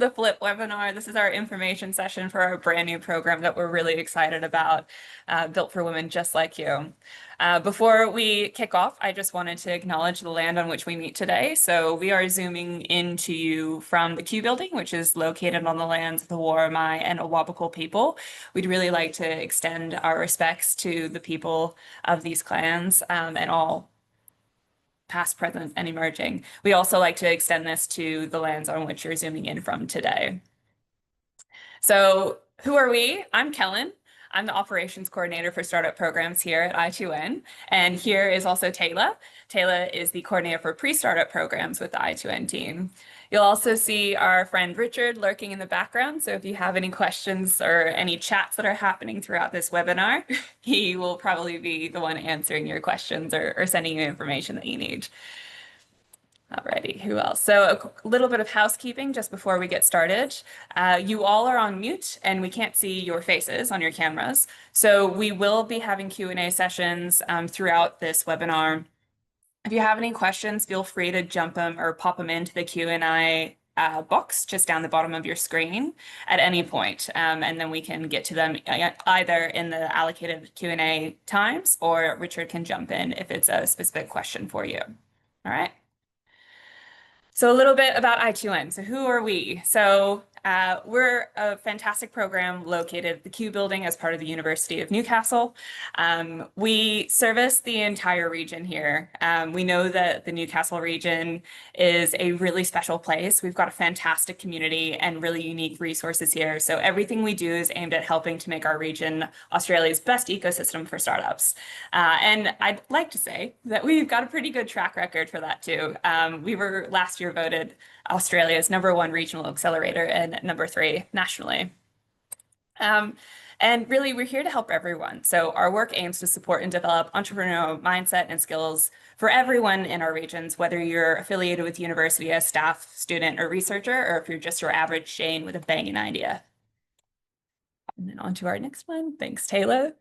the Flip webinar. This is our information session for our brand new program that we're really excited about, built for women just like you. Before we kick off, I just wanted to acknowledge the land on which we meet today. So we are zooming into you from the Q building, which is located on the lands of the Worimi and Awabakal people. We'd really like to extend our respects to the people of these clans and all past, present, and emerging. We also like to extend this to the lands on which you're zooming in from today. So who are we? I'm Kellen. I'm the operations coordinator for startup programs here at I2N. And here is also Taylor. Taylor is the coordinator for pre-startup programs with the I2N team. You'll also see our friend Richard lurking in the background. So if you have any questions or any chats that are happening throughout this webinar, he will probably be the one answering your questions or sending you information that you need. Alrighty, who else? So a little bit of housekeeping just before we get started. You all are on mute and we can't see your faces on your cameras. So we will be having Q&A sessions throughout this webinar. If you have any questions, feel free to jump them or pop them into the Q&A box just down the bottom of your screen at any point. And then we can get to them either in the allocated Q&A times, or Richard can jump in if it's a specific question for you. All right. So a little bit about I2N. So who are we? So we're a fantastic program located at the Q building as part of the University of Newcastle. We service the entire region here. We know that the Newcastle region is a really special place. We've got a fantastic community and really unique resources here. So everything we do is aimed at helping to make our region Australia's best ecosystem for startups. And I'd like to say that we've got a pretty good track record for that too. We were last year voted Australia's #1 regional accelerator and #3 nationally. And really, we're here to help everyone. So our work aims to support and develop entrepreneurial mindset and skills for everyone in our regions, whether you're affiliated with university as staff, student, or researcher, or if you're just your average Shane with a banging idea. And then on to our next one. Thanks, Taylor.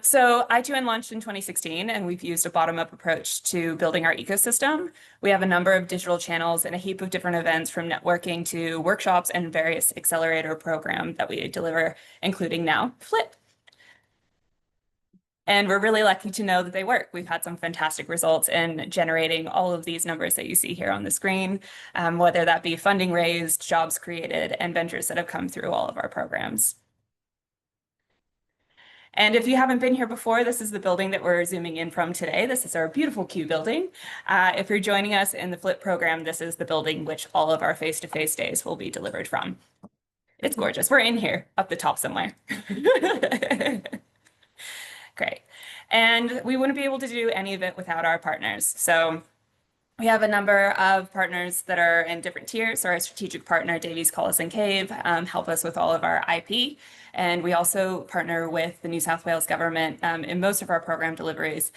So I2N launched in 2016, and we've used a bottom-up approach to building our ecosystem. We have a number of digital channels and a heap of different events, from networking to workshops and various accelerator programs that we deliver, including now Flip. And we're really lucky to know that they work. We've had some fantastic results in generating all of these numbers that you see here on the screen, whether that be funding raised, jobs created, and ventures that have come through all of our programs. And if you haven't been here before, this is the building that we're zooming in from today. This is our beautiful Q building. If you're joining us in the Flip program, this is the building which all of our face-to-face days will be delivered from. It's gorgeous. We're in here up the top somewhere. Great. And we wouldn't be able to do any of it without our partners. So we have a number of partners that are in different tiers. So our strategic partner, Davies, Collis and Cave, help us with all of our IP. And we also partner with the New South Wales government in most of our program deliveries.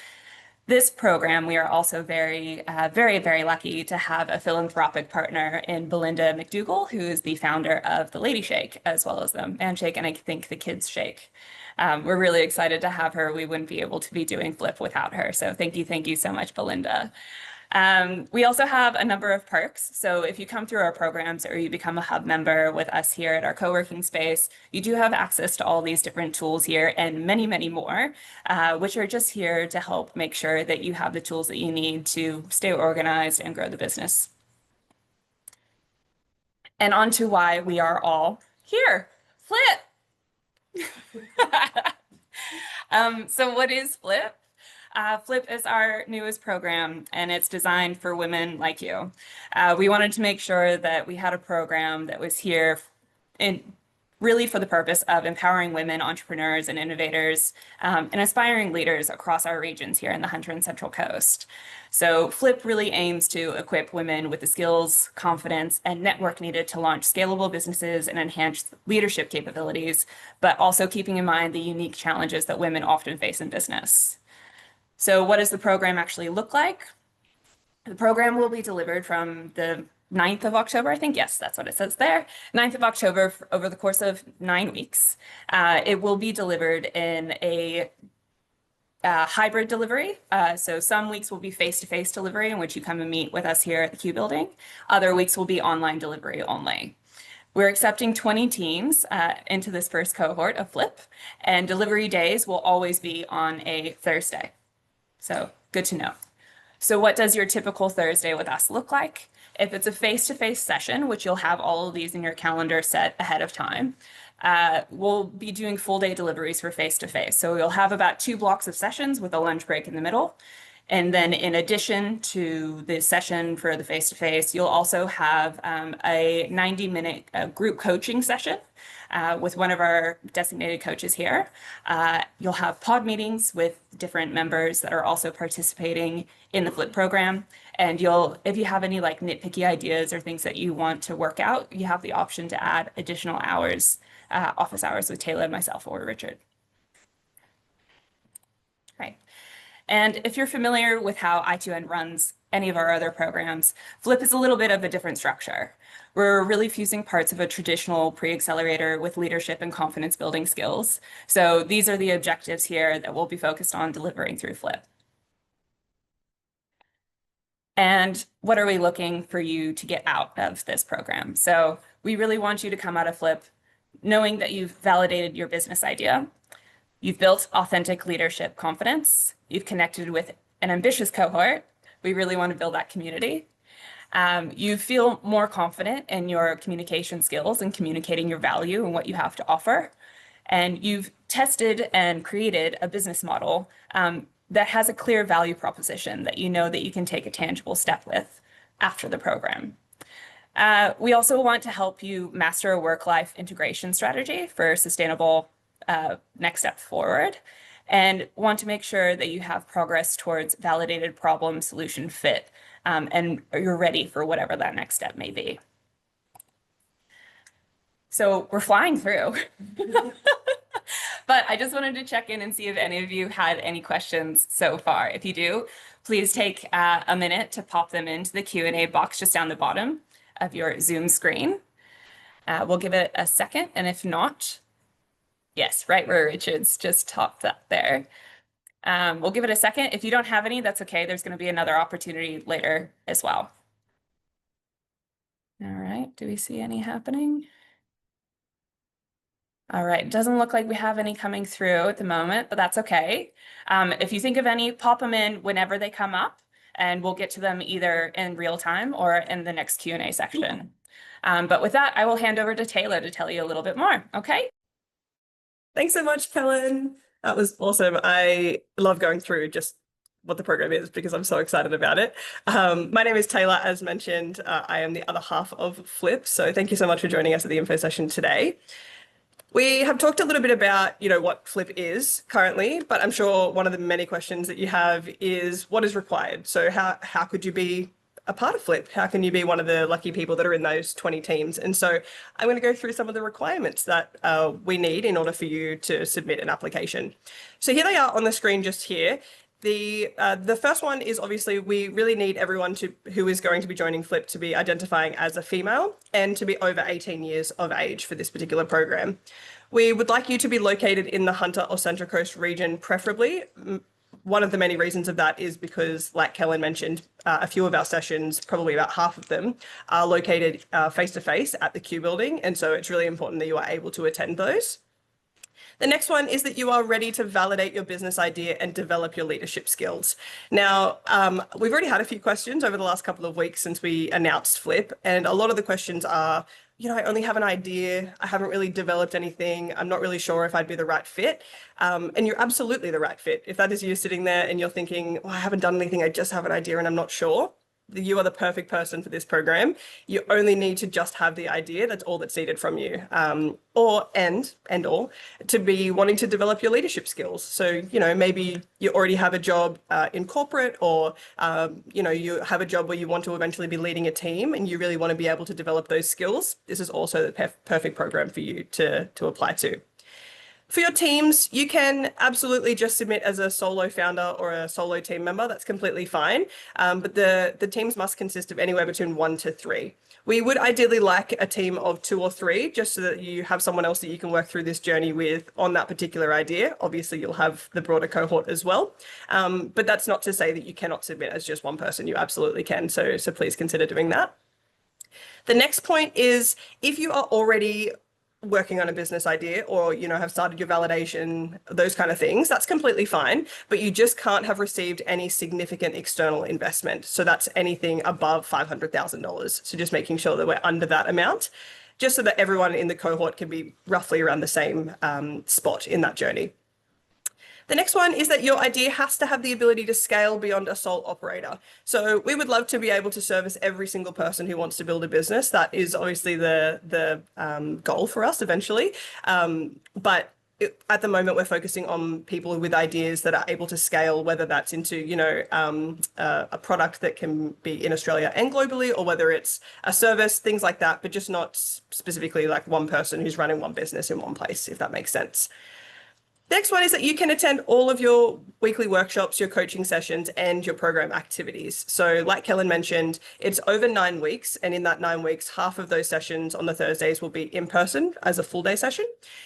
This program, we are also very, very lucky to have a philanthropic partner in Belinda McDougall, who is the founder of the Lady Shake, as well as the Man Shake, and I think the Kids Shake. We're really excited to have her. We wouldn't be able to be doing Flip without her. So thank you so much, Belinda. We also have a number of perks. So if you come through our programs or you become a hub member with us here at our co-working space, you do have access to all these different tools here and many more, which are just here to help make sure that you have the tools that you need to stay organized and grow the business. And on to why we are all here. Flip! So what is Flip? Flip is our newest program, and it's designed for women like you. We wanted to make sure that we had a program that was here really for the purpose of empowering women entrepreneurs and innovators and aspiring leaders across our regions here in the Hunter and Central Coast. So Flip really aims to equip women with the skills, confidence, and network needed to launch scalable businesses and enhance leadership capabilities, but also keeping in mind the unique challenges that women often face in business. So what does the program actually look like? The program will be delivered from the 9th of October, I think. Yes, that's what it says there. 9th of October over the course of 9 weeks. It will be delivered in a hybrid delivery. So some weeks will be face-to-face delivery in which you come and meet with us here at the Q building. Other weeks will be online delivery only. We're accepting 20 teams into this first cohort of Flip, and delivery days will always be on a Thursday. So good to know. So what does your typical Thursday with us look like? If it's a face-to-face session, which you'll have all of these in your calendar set ahead of time, we'll be doing full day deliveries for face-to-face. So you'll have about 2 blocks of sessions with a lunch break in the middle. And then in addition to the session for the face-to-face, you'll also have a 90-minute group coaching session with one of our designated coaches here. You'll have pod meetings with different members that are also participating in the Flip program. And if you have any like nitpicky ideas or things that you want to work out, you have the option to add additional hours, office hours with Taylor and myself or Richard. Right. And if you're familiar with how I2N runs any of our other programs, Flip is a little bit of a different structure. We're really fusing parts of a traditional pre-accelerator with leadership and confidence building skills. So these are the objectives here that we'll be focused on delivering through Flip. And what are we looking for you to get out of this program? So we really want you to come out of Flip knowing that you've validated your business idea, you've built authentic leadership confidence, you've connected with an ambitious cohort. We really want to build that community. You feel more confident in your communication skills and communicating your value and what you have to offer. And you've tested and created a business model that has a clear value proposition that you know that you can take a tangible step with after the program. We also want to help you master a work-life integration strategy for sustainable next step forward, and want to make sure that you have progress towards validated problem solution fit, and you're ready for whatever that next step may be. So we're flying through. But I just wanted to check in and see if any of you had any questions so far. If you do, please take a minute to pop them into the Q&A box just down the bottom of your Zoom screen. We'll give it a second, and if not, yes, right where Richard's just topped up there. We'll give it a second. If you don't have any, that's okay. There's going to be another opportunity later as well. All right, do we see any happening? All right, doesn't look like we have any coming through at the moment, but that's okay. If you think of any, pop them in whenever they come up, and we'll get to them either in real time or in the next Q&A section. But with that, I will hand over to Taylor to tell you a little bit more, okay? Thanks so much, Kellen. That was awesome. I love going through just what the program is because I'm so excited about it. My name is Taylor, as mentioned. I am the other half of Flip. So thank you so much for joining us at the info session today. We have talked a little bit about, what Flip is currently, but I'm sure one of the many questions that you have is what is required? So how could you be a part of Flip? How can you be one of the lucky people that are in those 20 teams? And so I'm going to go through some of the requirements that we need in order for you to submit an application. So here they are on the screen just here. The first one is obviously we really need everyone who is going to be joining Flip to be identifying as a female and to be over 18 years of age for this particular program. We would like you to be located in the Hunter or Central Coast region, preferably. One of the many reasons of that is because, like Kellen mentioned, a few of our sessions, probably about half of them, are located face-to-face at the Q building. And so it's really important that you are able to attend those. The next one is that you are ready to validate your business idea and develop your leadership skills. Now, we've already had a few questions over the last couple of weeks since we announced Flip, and a lot of the questions are, I only have an idea. I haven't really developed anything. I'm not really sure if I'd be the right fit. And you're absolutely the right fit. If that is you sitting there and you're thinking, I haven't done anything, I just have an idea and I'm not sure, you are the perfect person for this program. You only need to just have the idea. That's all that's needed from you. Or to be wanting to develop your leadership skills. So, maybe you already have a job in corporate, or, you have a job where you want to eventually be leading a team and you really want to be able to develop those skills. This is also the perfect program for you to apply to. For your teams, you can absolutely just submit as a solo founder or a solo team member. That's completely fine. But the teams must consist of anywhere between 1 to 3. We would ideally like a team of 2 or 3, just so that you have someone else that you can work through this journey with on that particular idea. Obviously, you'll have the broader cohort as well. But that's not to say that you cannot submit as just one person. You absolutely can. So please consider doing that. The next point is if you are already working on a business idea or have started your validation, those kind of things, that's completely fine, but you just can't have received any significant external investment. So that's anything above $500,000. So just making sure that we're under that amount, just so that everyone in the cohort can be roughly around the same spot in that journey. The next one is that your idea has to have the ability to scale beyond a sole operator. So we would love to be able to service every single person who wants to build a business. That is obviously the goal for us eventually. But at the moment, we're focusing on people with ideas that are able to scale, whether that's into, a product that can be in Australia and globally, or whether it's a service, things like that, but just not specifically like one person who's running one business in one place, if that makes sense. Next one is that you can attend all of your weekly workshops, your coaching sessions, and your program activities. So like Kellen mentioned, it's over 9 weeks. And in that 9 weeks, half of those sessions on the Thursdays will be in person as a full day session.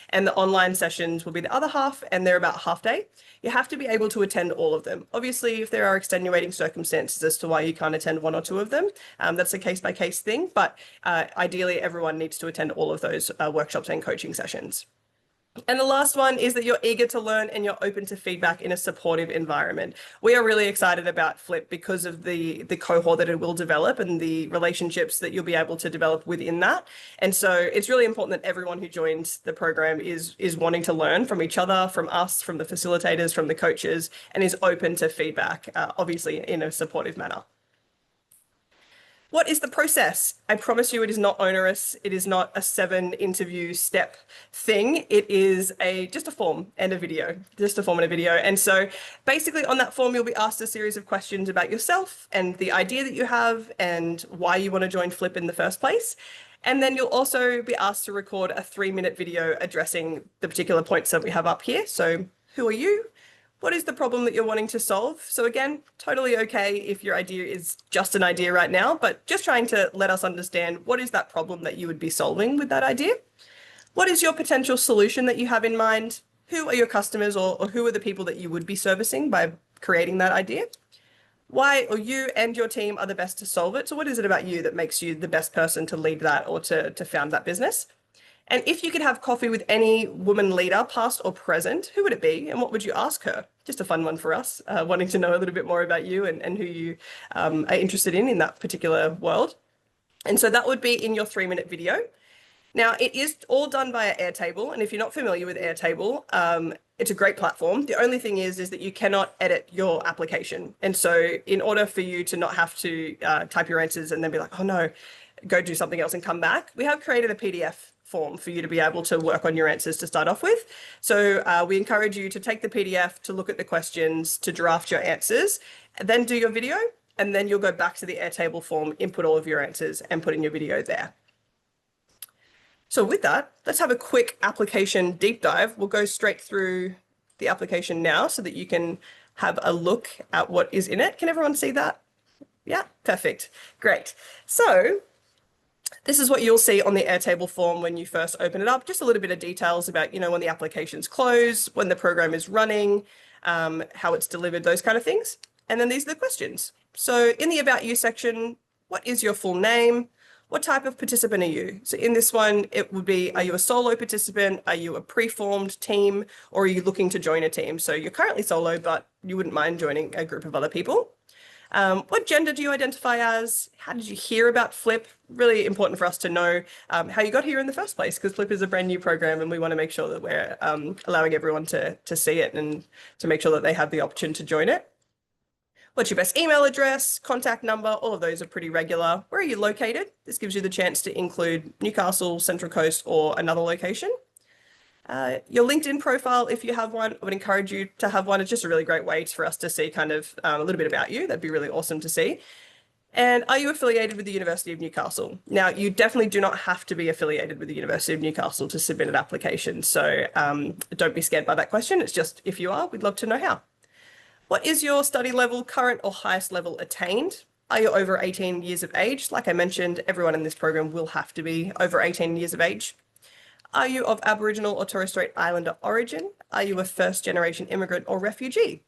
And the online sessions will be the other half, and they're about half day. You have to be able to attend all of them. Obviously, if there are extenuating circumstances as to why you can't attend one or two of them, that's a case by case thing. But ideally, everyone needs to attend all of those workshops and coaching sessions. And the last one is that you're eager to learn and you're open to feedback in a supportive environment. We are really excited about Flip because of the cohort that it will develop and the relationships that you'll be able to develop within that. And so it's really important that everyone who joins the program is wanting to learn from each other, from us, from the facilitators, from the coaches, and is open to feedback, obviously in a supportive manner. What is the process? I promise you it is not onerous. It is not a 7-interview step thing. It is just a form and a video, just a form and a video. And so basically on that form, you'll be asked a series of questions about yourself and the idea that you have and why you want to join Flip in the first place. And then you'll also be asked to record a 3-minute video addressing the particular points that we have up here. So who are you? What is the problem that you're wanting to solve? So again, totally okay if your idea is just an idea right now, but just trying to let us understand what is that problem that you would be solving with that idea? What is your potential solution that you have in mind? Who are your customers or who are the people that you would be servicing by creating that idea? Why or you and your team are the best to solve it? So what is it about you that makes you the best person to lead that or to found that business? And if you could have coffee with any woman leader, past or present, who would it be? And what would you ask her? Just a fun one for us, wanting to know a little bit more about you and who you are interested in that particular world. And so that would be in your 3-minute video. Now, it is all done via Airtable. And if you're not familiar with Airtable, it's a great platform. The only thing is that you cannot edit your application. And so in order for you to not have to type your answers and then be like, oh no, go do something else and come back, we have created a PDF form for you to be able to work on your answers to start off with. So we encourage you to take the PDF, to look at the questions, to draft your answers, then do your video, and then you'll go back to the Airtable form, input all of your answers, and put in your video there. So with that, let's have a quick application deep dive. We'll go straight through the application now so that you can have a look at what is in it. Can everyone see that? Yeah, perfect. Great. So this is what you'll see on the Airtable form when you first open it up. Just a little bit of details about, when the application's closed, when the program is running, how it's delivered, those kind of things. And then these are the questions. So in the About You section, what is your full name? What type of participant are you? So in this one, it would be, are you a solo participant? Are you a pre-formed team? Or are you looking to join a team? So you're currently solo, but you wouldn't mind joining a group of other people. What gender do you identify as? How did you hear about Flip? Really important for us to know how you got here in the first place, because Flip is a brand new program and we want to make sure that we're allowing everyone to see it and to make sure that they have the option to join it. What's your best email address, contact number? All of those are pretty regular. Where are you located? This gives you the chance to include Newcastle, Central Coast, or another location. Your LinkedIn profile, if you have one, I would encourage you to have one. It's just a really great way for us to see kind of a little bit about you. That'd be really awesome to see. And are you affiliated with the University of Newcastle? Now, you definitely do not have to be affiliated with the University of Newcastle to submit an application. So don't be scared by that question. It's just if you are, we'd love to know how. What is your study level, current or highest level attained? Are you over 18 years of age? Like I mentioned, everyone in this program will have to be over 18 years of age. Are you of Aboriginal or Torres Strait Islander origin? Are you a first-generation immigrant or refugee?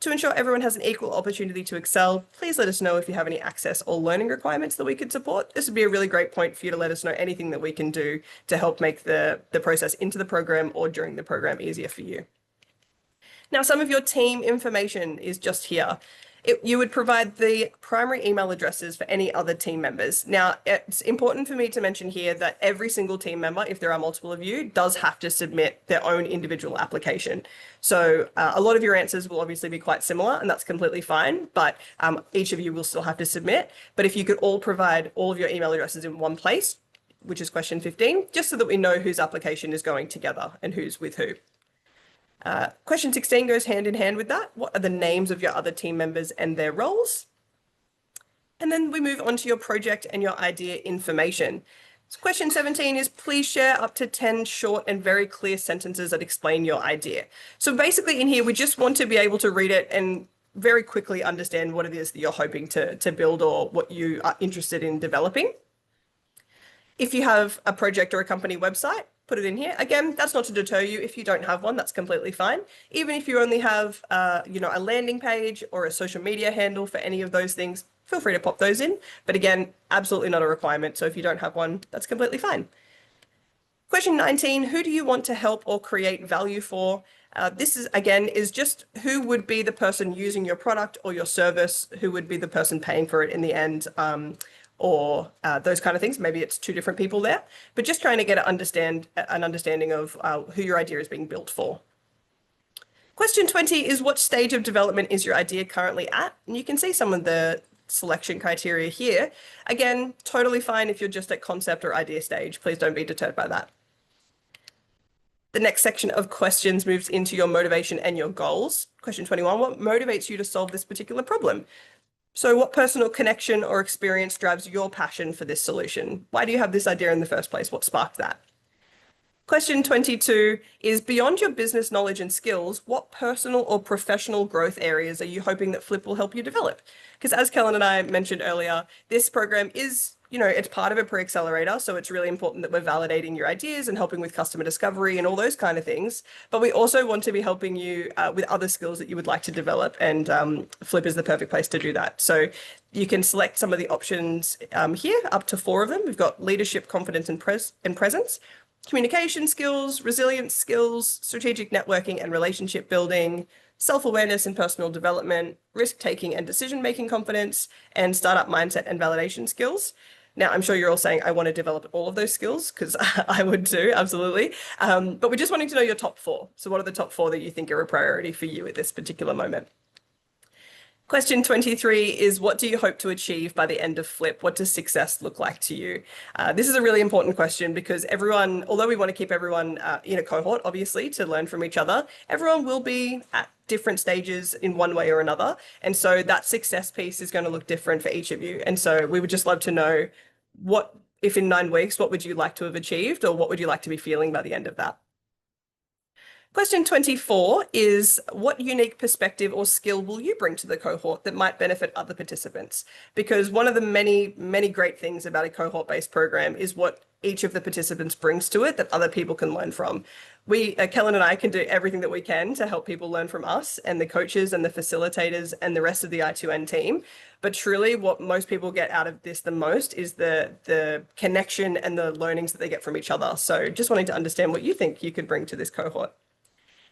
To ensure everyone has an equal opportunity to excel, please let us know if you have any access or learning requirements that we could support. This would be a really great point for you to let us know anything that we can do to help make the process into the program or during the program easier for you. Now, some of your team information is just here. You would provide the primary email addresses for any other team members. Now, it's important for me to mention here that every single team member, if there are multiple of you, does have to submit their own individual application. So a lot of your answers will obviously be quite similar, and that's completely fine, but each of you will still have to submit. But if you could all provide all of your email addresses in one place, which is question 15, just so that we know whose application is going together and who's with who. Question 16 goes hand in hand with that. What are the names of your other team members and their roles? And then we move on to your project and your idea information. So question 17 is please share up to 10 short and very clear sentences that explain your idea. So basically in here, we just want to be able to read it and very quickly understand what it is that you're hoping to build or what you are interested in developing. If you have a project or a company website, put it in here. Again, that's not to deter you. If you don't have one, that's completely fine. Even if you only have, a landing page or a social media handle for any of those things, feel free to pop those in. But again, absolutely not a requirement. So if you don't have one, that's completely fine. Question 19, who do you want to help or create value for? This is, again, is just who would be the person using your product or your service, who would be the person paying for it in the end, or those kind of things. Maybe it's two different people there, but just trying to get an understanding of who your idea is being built for. Question 20 is what stage of development is your idea currently at? And you can see some of the selection criteria here. Again, totally fine if you're just at concept or idea stage. Please don't be deterred by that. The next section of questions moves into your motivation and your goals. Question 21, what motivates you to solve this particular problem? So what personal connection or experience drives your passion for this solution? Why do you have this idea in the first place? What sparked that? Question 22 is beyond your business knowledge and skills, what personal or professional growth areas are you hoping that Flip will help you develop? Because as Kellen and I mentioned earlier, this program is, it's part of a pre-accelerator. So it's really important that we're validating your ideas and helping with customer discovery and all those kind of things. But we also want to be helping you with other skills that you would like to develop. And Flip is the perfect place to do that. So you can select some of the options here, up to 4 of them. We've got leadership, confidence, and presence, communication skills, resilience skills, strategic networking and relationship building, self-awareness and personal development, risk-taking and decision-making confidence, and startup mindset and validation skills. Now, I'm sure you're all saying, I want to develop all of those skills, because I would too, absolutely. But we're just wanting to know your top 4. So what are the top 4 that you think are a priority for you at this particular moment? Question 23 is what do you hope to achieve by the end of Flip? What does success look like to you? This is a really important question because everyone, although we want to keep everyone in a cohort, obviously, to learn from each other, everyone will be at different stages in one way or another. And so that success piece is going to look different for each of you. And so we would just love to know what, if in 9 weeks, what would you like to have achieved or what would you like to be feeling by the end of that? Question 24 is what unique perspective or skill will you bring to the cohort that might benefit other participants? Because one of the many, many great things about a cohort-based program is what each of the participants brings to it that other people can learn from. Kellen and I can do everything that we can to help people learn from us and the coaches and the facilitators and the rest of the I2N team. But truly what most people get out of this the most is the connection and the learnings that they get from each other. So just wanting to understand what you think you could bring to this cohort.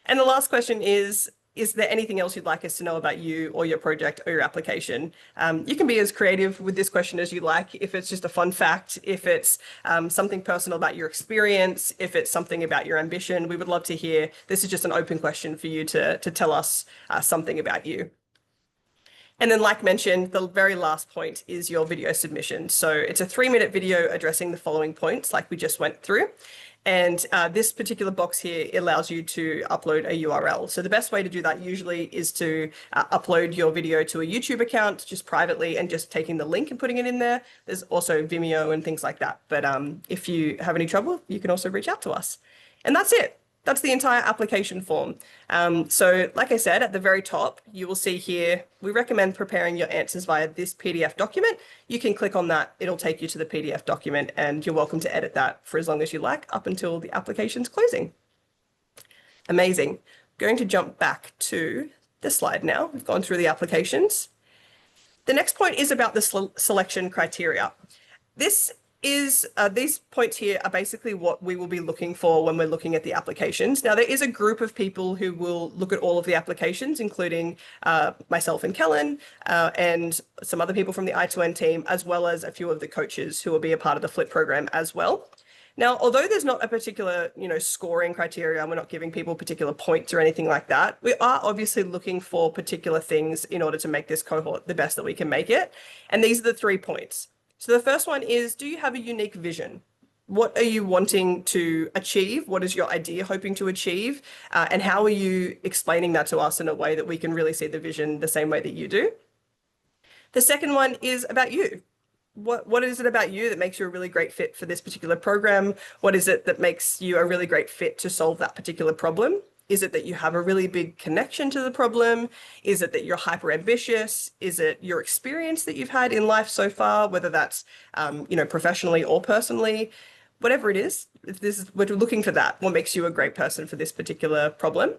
And the last question is there anything else you'd like us to know about you or your project or your application? You can be as creative with this question as you like. If it's just a fun fact, if it's something personal about your experience, if it's something about your ambition, we would love to hear. This is just an open question for you to tell us something about you. And then like mentioned, the very last point is your video submission. So it's a 3-minute video addressing the following points like we just went through. And this particular box here allows you to upload a URL. So the best way to do that usually is to upload your video to a YouTube account just privately and just taking the link and putting it in there. There's also Vimeo and things like that. But if you have any trouble, you can also reach out to us. And that's it. That's the entire application form. So like I said, at the very top, you will see here, we recommend preparing your answers via this PDF document. You can click on that. It'll take you to the PDF document and you're welcome to edit that for as long as you like up until the application's closing. Amazing. Going to jump back to this slide now. We've gone through the applications. The next point is about the selection criteria. These points here are basically what we will be looking for when we're looking at the applications. Now, there is a group of people who will look at all of the applications, including myself and Kellen, and some other people from the I2N team, as well as a few of the coaches who will be a part of the FLIP program as well. Now, although there's not a particular, scoring criteria, and we're not giving people particular points or anything like that, we are obviously looking for particular things in order to make this cohort the best that we can make it. And these are the 3 points. So the first one is, do you have a unique vision? What are you wanting to achieve? What is your idea hoping to achieve? And how are you explaining that to us in a way that we can really see the vision the same way that you do? The second one is about you. What is it about you that makes you a really great fit for this particular program? What is it that makes you a really great fit to solve that particular problem? Is it that you have a really big connection to the problem? Is it that you're hyper ambitious? Is it your experience that you've had in life so far, whether that's, professionally or personally? Whatever it is, we're looking for that. What makes you a great person for this particular problem?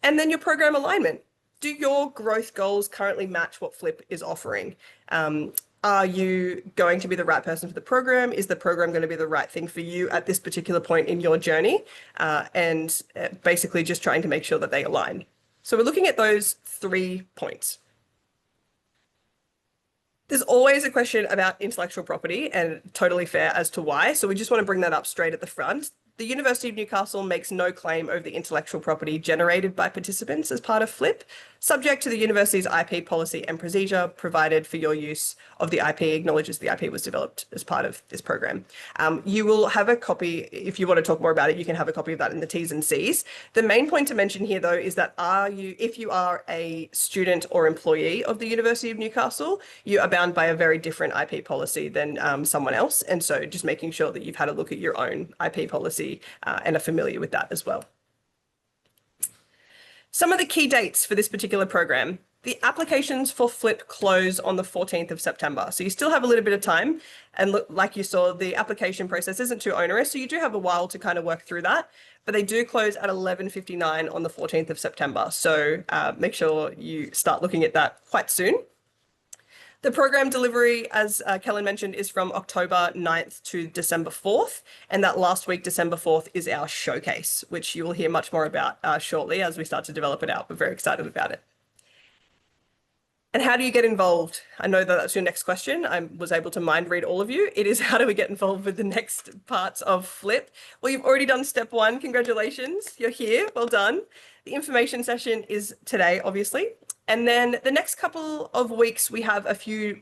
And then your program alignment. Do your growth goals currently match what FLIP is offering? Are you going to be the right person for the program? Is the program going to be the right thing for you at this particular point in your journey? And basically just trying to make sure that they align. So we're looking at those 3 points. There's always a question about intellectual property, and totally fair as to why. So we just want to bring that up straight at the front. The University of Newcastle makes no claim over the intellectual property generated by participants as part of FLIP, subject to the university's IP policy and procedure provided for your use of the IP acknowledges the IP was developed as part of this program. You will have a copy, if you want to talk more about it, you can have a copy of that in the T's and C's. The main point to mention here, though, is that if you are a student or employee of the University of Newcastle, you are bound by a very different IP policy than someone else. And so just making sure that you've had a look at your own IP policy and are familiar with that as well. Some of the key dates for this particular program. The applications for FLIP close on the 14th of September. So you still have a little bit of time. And look, like you saw, the application process isn't too onerous. So you do have a while to kind of work through that. But they do close at 11:59 on the 14th of September. So make sure you start looking at that quite soon. The program delivery, as Kellen mentioned, is from October 9th to December 4th. And that last week, December 4th, is our showcase, which you will hear much more about shortly as we start to develop it out. We're very excited about it. And how do you get involved? I know that that's your next question. I was able to mind read all of you. It is, how do we get involved with the next parts of FLIP? Well, you've already done step 1. Congratulations. You're here. Well done. The information session is today, obviously. And then the next couple of weeks, we have 2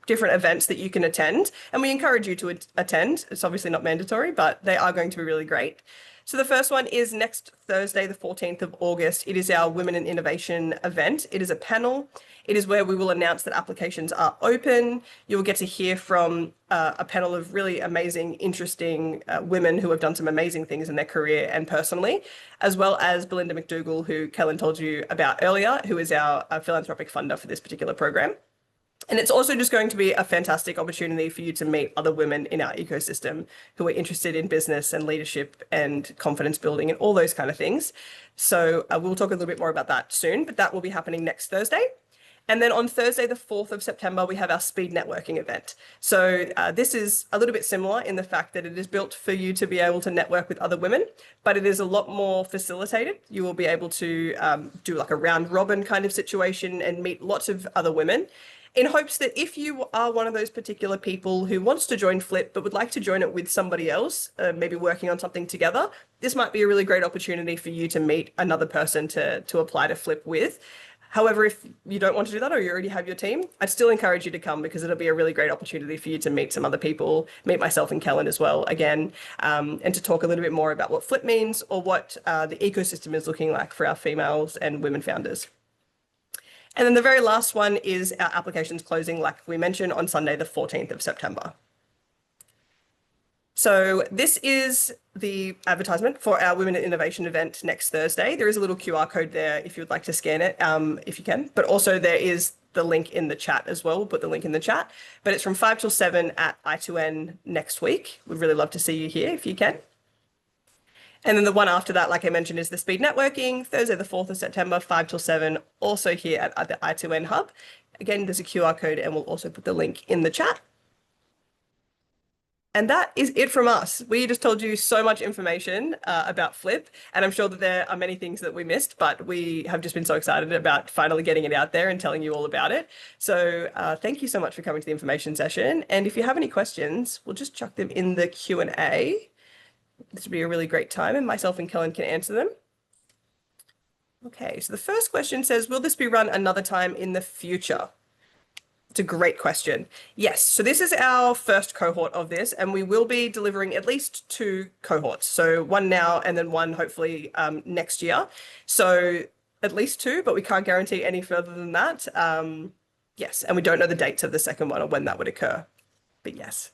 different events that you can attend, and we encourage you to attend. It's obviously not mandatory, but they are going to be really great. So the first one is next Thursday, the 14th of August. It is our Women in Innovation event. It is a panel. It is where we will announce that applications are open. You'll get to hear from a panel of really amazing, interesting women who have done some amazing things in their career and personally, as well as Belinda McDougall, who Kellen told you about earlier, who is our philanthropic funder for this particular program. And it's also just going to be a fantastic opportunity for you to meet other women in our ecosystem who are interested in business and leadership and confidence building and all those kind of things. So we'll talk a little bit more about that soon, but that will be happening next Thursday. And then on Thursday, the 4th of September, we have our speed networking event. So this is a little bit similar in the fact that it is built for you to be able to network with other women, but it is a lot more facilitated. You will be able to do like a round robin kind of situation and meet lots of other women, in hopes that if you are one of those particular people who wants to join FLIP but would like to join it with somebody else, maybe working on something together, this might be a really great opportunity for you to meet another person to apply to FLIP with. However, if you don't want to do that or you already have your team, I'd still encourage you to come because it'll be a really great opportunity for you to meet some other people, meet myself and Kellen as well again, and to talk a little bit more about what FLIP means or what the ecosystem is looking like for our females and women founders. And then the very last one is our applications closing, like we mentioned, on Sunday, the 14th of September. So this is the advertisement for our Women in Innovation event next Thursday. There is a little QR code there if you would like to scan it, if you can. But also there is the link in the chat as well. We'll put the link in the chat. But it's from 5 till 7 at I2N next week. We'd really love to see you here if you can. And then the one after that, like I mentioned, is the speed networking, Thursday, the 4th of September, 5 till 7, also here at the I2N Hub. Again, there's a QR code and we'll also put the link in the chat. And that is it from us. We just told you so much information about Flip, and I'm sure that there are many things that we missed, but we have just been so excited about finally getting it out there and telling you all about it. So thank you so much for coming to the information session. And if you have any questions, we'll just chuck them in the Q&A. This would be a really great time, and myself and Kellen can answer them. Okay, so the first question says, will this be run another time in the future? It's a great question. Yes, so this is our first cohort of this, and we will be delivering at least 2 cohorts. So one now and then one hopefully next year. So at least 2, but we can't guarantee any further than that. Yes, and we don't know the dates of the second one or when that would occur. But yes.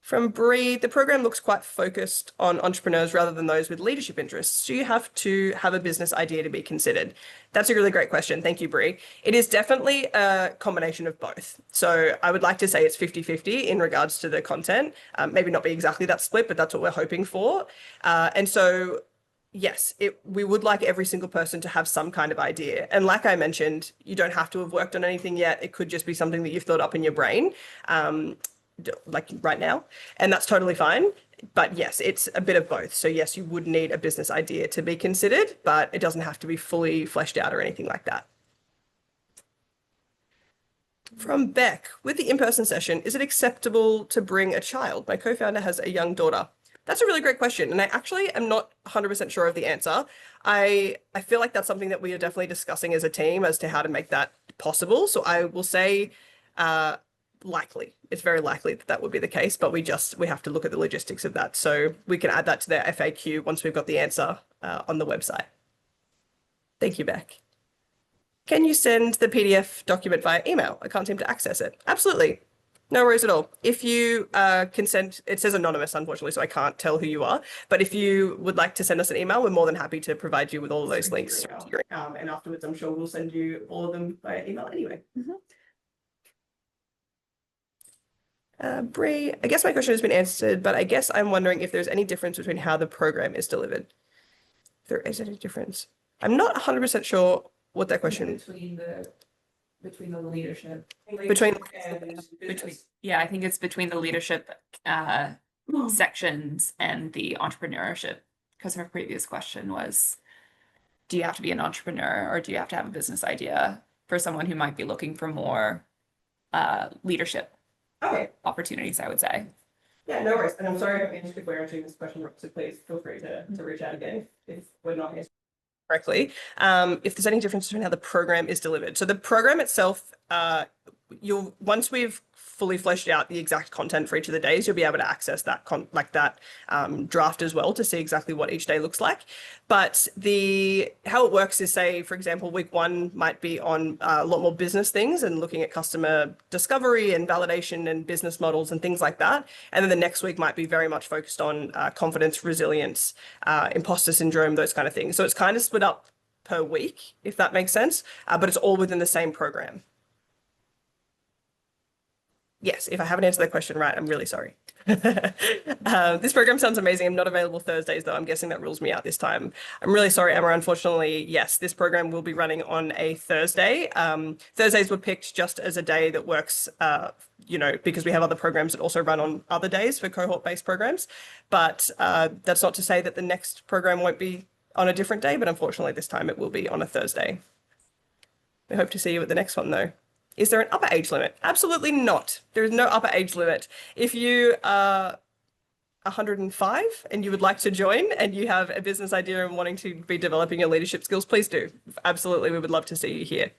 From Bree, the program looks quite focused on entrepreneurs rather than those with leadership interests. Do you have to have a business idea to be considered? That's a really great question. Thank you, Bree. It is definitely a combination of both. So I would like to say it's 50-50 in regards to the content. Maybe not be exactly that split, but that's what we're hoping for. And so yes, we would like every single person to have some kind of idea. And like I mentioned, you don't have to have worked on anything yet. It could just be something that you've thought up in your brain. Like right now, and that's totally fine. But yes, it's a bit of both. So yes, you would need a business idea to be considered, but it doesn't have to be fully fleshed out or anything like that. From Beck, with the in-person session, is it acceptable to bring a child? My co-founder has a young daughter. That's a really great question, and I actually am not 100% sure of the answer. I feel like that's something that we are definitely discussing as a team as to how to make that possible. So I will say likely. It's very likely that that would be the case, but we have to look at the logistics of that. So we can add that to the FAQ once we've got the answer on the website. Thank you, Beck. Can you send the PDF document via email? I can't seem to access it. Absolutely. No worries at all. If you can send, it says anonymous, unfortunately, so I can't tell who you are. But if you would like to send us an email, we're more than happy to provide you with all of those links. And afterwards, I'm sure we'll send you all of them via email anyway. Bree, I guess my question has been answered, but I guess I'm wondering if there's any difference between how the program is delivered. If there is any difference. I'm not 100% sure what that question is. Between the leadership. Between Yeah, I think it's between the leadership sections and the entrepreneurship. Because her previous question was, do you have to be an entrepreneur or do you have to have a business idea for someone who might be looking for more leadership opportunities, I would say. Yeah, no worries. And I'm sorry if we're answering this question wrong, so please feel free to reach out again if we're not answering correctly. If there's any difference between how the program is delivered. So the program itself, once we've fully fleshed out the exact content for each of the days, you'll be able to access that draft as well to see exactly what each day looks like. But how it works is, say, for example, week 1 might be on a lot more business things and looking at customer discovery and validation and business models and things like that. And then the next week might be very much focused on confidence, resilience, imposter syndrome, those kind of things. So it's kind of split up per week, if that makes sense, but it's all within the same program. Yes, if I haven't answered that question right, I'm really sorry. This program sounds amazing. I'm not available Thursdays, though. I'm guessing that rules me out this time. I'm really sorry, Emma. Unfortunately, yes, this program will be running on a Thursday. Thursdays were picked just as a day that works, because we have other programs that also run on other days for cohort-based programs. But that's not to say that the next program won't be on a different day, but unfortunately, this time it will be on a Thursday. We hope to see you at the next one, though. Is there an upper age limit? Absolutely not. There is no upper age limit. If you are 105 and you would like to join and you have a business idea and wanting to be developing your leadership skills, please do. Absolutely, we would love to see you here.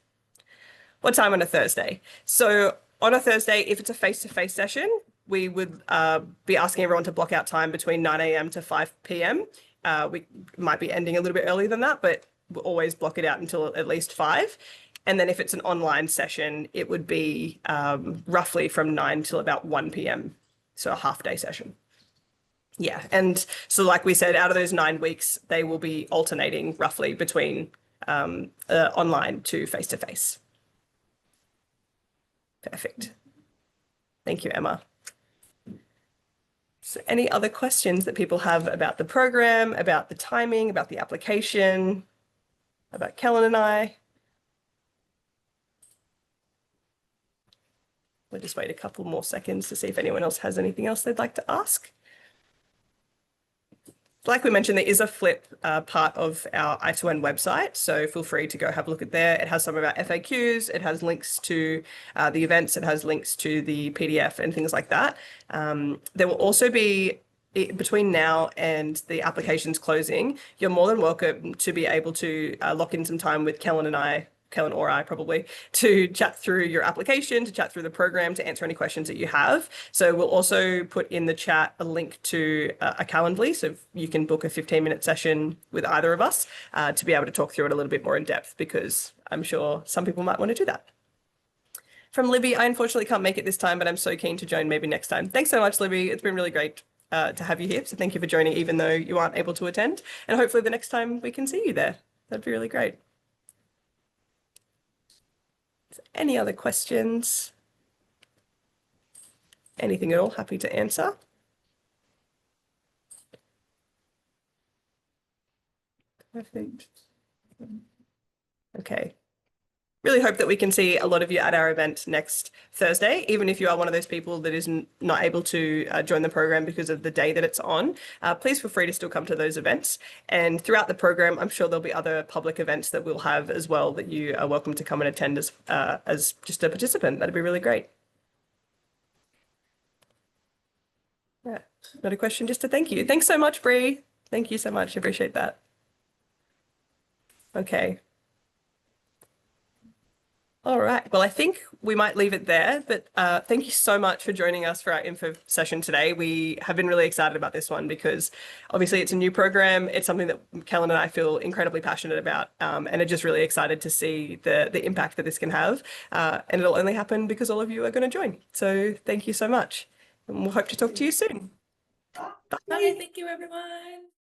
What time on a Thursday? So on a Thursday, if it's a face-to-face session, we would be asking everyone to block out time between 9 a.m. to 5 p.m. We might be ending a little bit earlier than that, but we'll always block it out until at least 5. And then if it's an online session, it would be roughly from 9 till about 1 p.m. So a half-day session. Yeah, and so like we said, out of those 9 weeks, they will be alternating roughly between online to face-to-face. Perfect. Thank you, Emma. So any other questions that people have about the program, about the timing, about the application, about Kellen and I? We'll just wait a couple more seconds to see if anyone else has anything else they'd like to ask. Like we mentioned, there is a flip part of our I2N website, so feel free to go have a look at there. It has some of our FAQs, it has links to the events, it has links to the PDF and things like that. There will also be, between now and the applications closing, you're more than welcome to be able to lock in some time with Kellen and I, Kellen or I probably, to chat through your application, to chat through the program, to answer any questions that you have. So we'll also put in the chat a link to a Calendly, so you can book a 15-minute session with either of us to be able to talk through it a little bit more in depth, because I'm sure some people might want to do that. From Libby, I unfortunately can't make it this time, but I'm so keen to join maybe next time. Thanks so much, Libby. It's been really great to have you here. So thank you for joining, even though you aren't able to attend. And hopefully the next time we can see you there. That'd be really great. Any other questions? Anything at all? Happy to answer. Perfect. Okay. Really hope that we can see a lot of you at our event next Thursday, even if you are one of those people that is not able to join the program because of the day that it's on. Please feel free to still come to those events. And throughout the program, I'm sure there'll be other public events that we'll have as well that you are welcome to come and attend as just a participant. That'd be really great. Yeah, not a question, just a thank you. Thanks so much, Bree. Thank you so much. I appreciate that. Okay. All right. Well, I think we might leave it there, but thank you so much for joining us for our info session today. We have been really excited about this one because obviously it's a new program. It's something that Kellen and I feel incredibly passionate about, and are just really excited to see the impact that this can have. And it'll only happen because all of you are going to join. So thank you so much. And we'll hope to talk to you soon. Bye. Bye. Thank you, everyone.